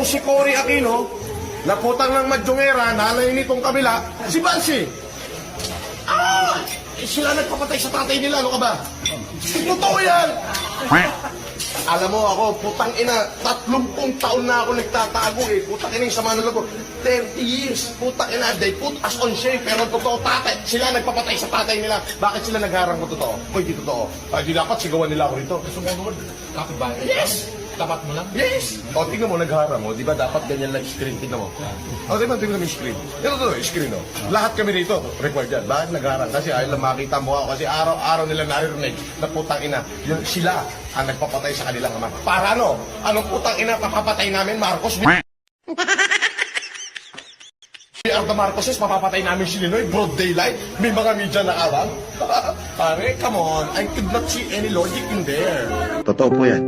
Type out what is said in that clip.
si Cory Aquino, naputang ng Madyongera, nanay nitong kabila, si Bansi. Sila nagpapatay sa tatay nila, ano ka ba? Totoo yan! Alam mo ako, putang ina, 30 taon na ako nagtatago eh. Putang ina yung sama ng loob ko. 30 years, putang ina, they put us on shame. Pero totoo, tatay, sila nagpapatay sa tatay nila. Bakit sila nagharang ko totoo? O hindi totoo? Di dapat sigawan nila ako rito. Gusto mo kapitbahay? Yes! Tapat mo lang? Yes! O, tingnan mo, nagharang mo. Di ba dapat ganyan lang screen? Tingnan mo. O, tingnan mo yung screen. Ito to, screen o. Lahat kami rito, record yan. Bakit nagharang? Kasi ayaw lang makita mo ako. Kasi araw-araw nila naririnig na putang ina. Yung sila ang nagpapatay sa kanilang ama. Para ano? Anong putang ina papapatay namin, Marcos? Arda Marcoses, mapapatay namin si Ninoy, broad daylight, may mga media na awang. Pare, come on, I could not see any logic in there. Totoo po yan.